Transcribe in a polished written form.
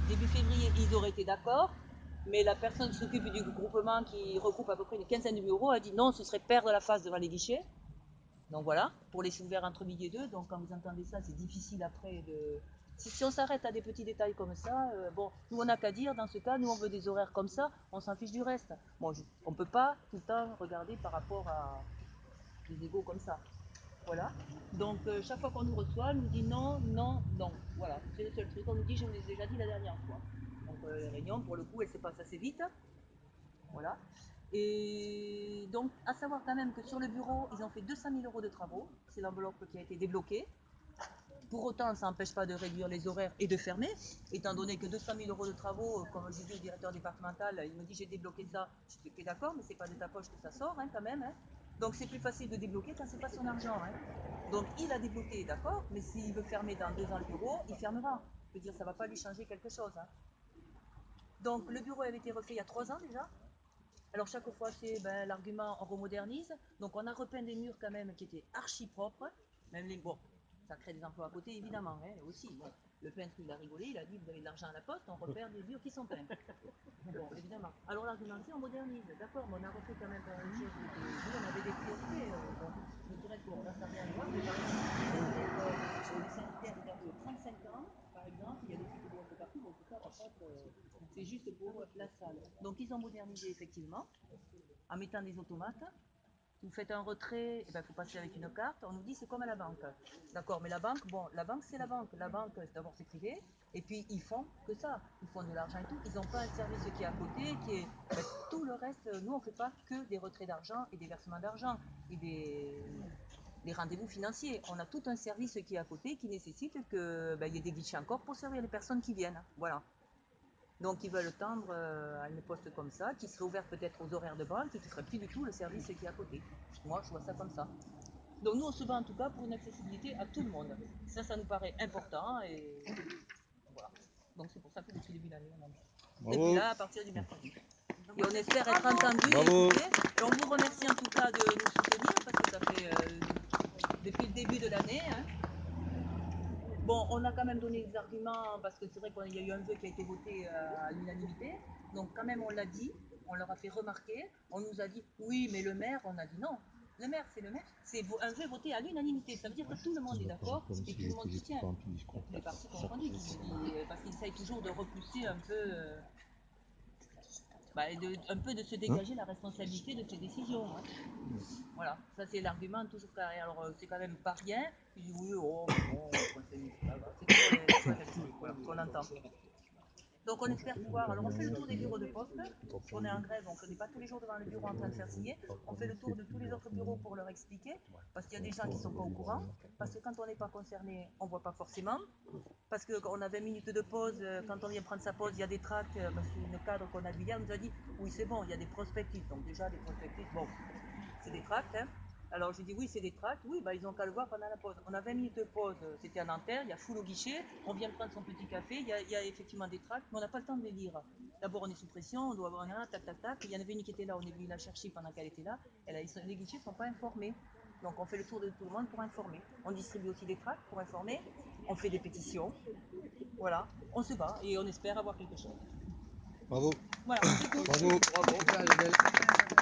début février, ils auraient été d'accord, mais la personne qui s'occupe du groupement, qui regroupe à peu près une quinzaine de bureaux, a dit non, ce serait perdre la face devant les guichets. Donc voilà, pour laisser ouvert entre midi et deux. Donc quand vous entendez ça, c'est difficile après de... Si on s'arrête à des petits détails comme ça, bon, nous on n'a qu'à dire, dans ce cas, nous on veut des horaires comme ça, on s'en fiche du reste. Bon, on ne peut pas tout le temps regarder par rapport à des égaux comme ça. Voilà. Donc chaque fois qu'on nous reçoit, on nous dit non, non, non. Voilà, c'est le seul truc. On nous dit, je vous l'ai déjà dit la dernière fois. Donc les réunions, pour le coup, elles se passent assez vite. Voilà. Et donc, à savoir quand même que sur le bureau, ils ont fait 200 000 euros de travaux. C'est l'enveloppe qui a été débloquée. Pour autant, ça n'empêche pas de réduire les horaires et de fermer, étant donné que 200 000 euros de travaux, comme j'ai dit au directeur départemental, il me dit j'ai débloqué ça. Je dis d'accord, mais c'est pas de ta poche que ça sort hein, quand même. Hein. Donc c'est plus facile de débloquer quand c'est pas son argent. Hein. Donc il a débloqué, d'accord, mais s'il veut fermer dans 2 ans le bureau, il fermera. Je veux dire, ça va pas lui changer quelque chose. Hein. Donc le bureau avait été refait il y a 3 ans déjà. Alors chaque fois c'est l'argument on remodernise, donc on a repeint des murs quand même qui étaient archi propres, même les bon, ça crée des emplois à côté évidemment, hein, aussi. Bon, le peintre il a rigolé, il a dit vous avez de l'argent à la poste, on repère des murs qui sont peints. Bon, évidemment. Alors l'argument c'est on modernise, d'accord, mais on a refait quand même une chose qui était, nous on avait des priorités, bon, ne serait-ce bon, là ça n'a rien à voir, mais par exemple, les sanitaires ils ont 35 ans, par exemple, il y a des trucs de un peu partout, donc tout ça par contre c'est juste pour la salle. Donc ils ont modernisé effectivement en mettant des automates. Vous faites un retrait, il faut passer avec une carte. On nous dit c'est comme à la banque. D'accord, mais la banque, bon, la banque c'est la banque. La banque, d'abord c'est privé, et puis ils font que ça. Ils font de l'argent et tout. Ils n'ont pas un service qui est à côté, qui est tout le reste. Nous on ne fait pas que des retraits d'argent et des versements d'argent et des rendez-vous financiers. On a tout un service qui est à côté qui nécessite qu'il y ait des guichets encore pour servir les personnes qui viennent. Voilà. Donc ils veulent tendre à une poste comme ça, qui serait ouverte peut-être aux horaires de banque et qui ne serait plus du tout le service qui est à côté. Moi, je vois ça comme ça. Donc nous, on se bat en tout cas pour une accessibilité à tout le monde. Ça nous paraît important et voilà. Donc c'est pour ça que depuis le début de l'année, on en est. Depuis là, à partir du mercredi. Et on espère être entendu et écouté. Et on vous remercie en tout cas de nous soutenir parce que ça fait depuis le début de l'année. Hein. Bon, on a quand même donné des arguments parce que c'est vrai qu'il y a eu un vœu qui a été voté à l'unanimité. Donc quand même on l'a dit, on leur a fait remarquer. On nous a dit oui, mais le maire, on a dit non. Le maire, c'est le maire. C'est un vœu voté à l'unanimité. Ça veut dire que tout le monde est d'accord et tout le monde soutient. Tous les partis confondus, parce qu'ils essayent toujours de repousser un peu, un peu de se dégager la responsabilité de ces décisions. Hein. Voilà, ça c'est l'argument toujours carré. Alors c'est quand même pas rien. Ils disent oui, oh, mais bon, c'est toujours la même chose voilà, qu'on entend. Donc on espère pouvoir. Alors on fait le tour des bureaux de poste. On est en grève, on ne est pas tous les jours devant le bureau en train de faire signer. On fait le tour de tous les autres bureaux pour leur expliquer. Parce qu'il y a des gens qui ne sont pas au courant. Parce que quand on n'est pas concerné, on ne voit pas forcément. Parce qu'on a 20 minutes de pause, quand on vient prendre sa pause, il y a des tracts, parce qu'une cadre qu'on a vu hier nous a dit oui c'est bon, il y a des prospectifs. Donc déjà des prospectifs, bon, c'est des tracts. Hein. Alors j'ai dit oui c'est des tracts, oui ils ont qu'à le voir pendant la pause. On a 20 minutes de pause, c'était à Nanterre, il y a foule au guichet, on vient prendre son petit café, il y a effectivement des tracts, mais on n'a pas le temps de les lire. D'abord on est sous pression, on doit avoir un tac tac tac, il y en avait une qui était là, on est venu la chercher pendant qu'elle était là, les guichets ne sont pas informés. Donc on fait le tour de tout le monde pour informer. On distribue aussi des tracts pour informer, on fait des pétitions, voilà, on se bat et on espère avoir quelque chose. Bravo. Voilà, c'est tout. Bravo. Bravo.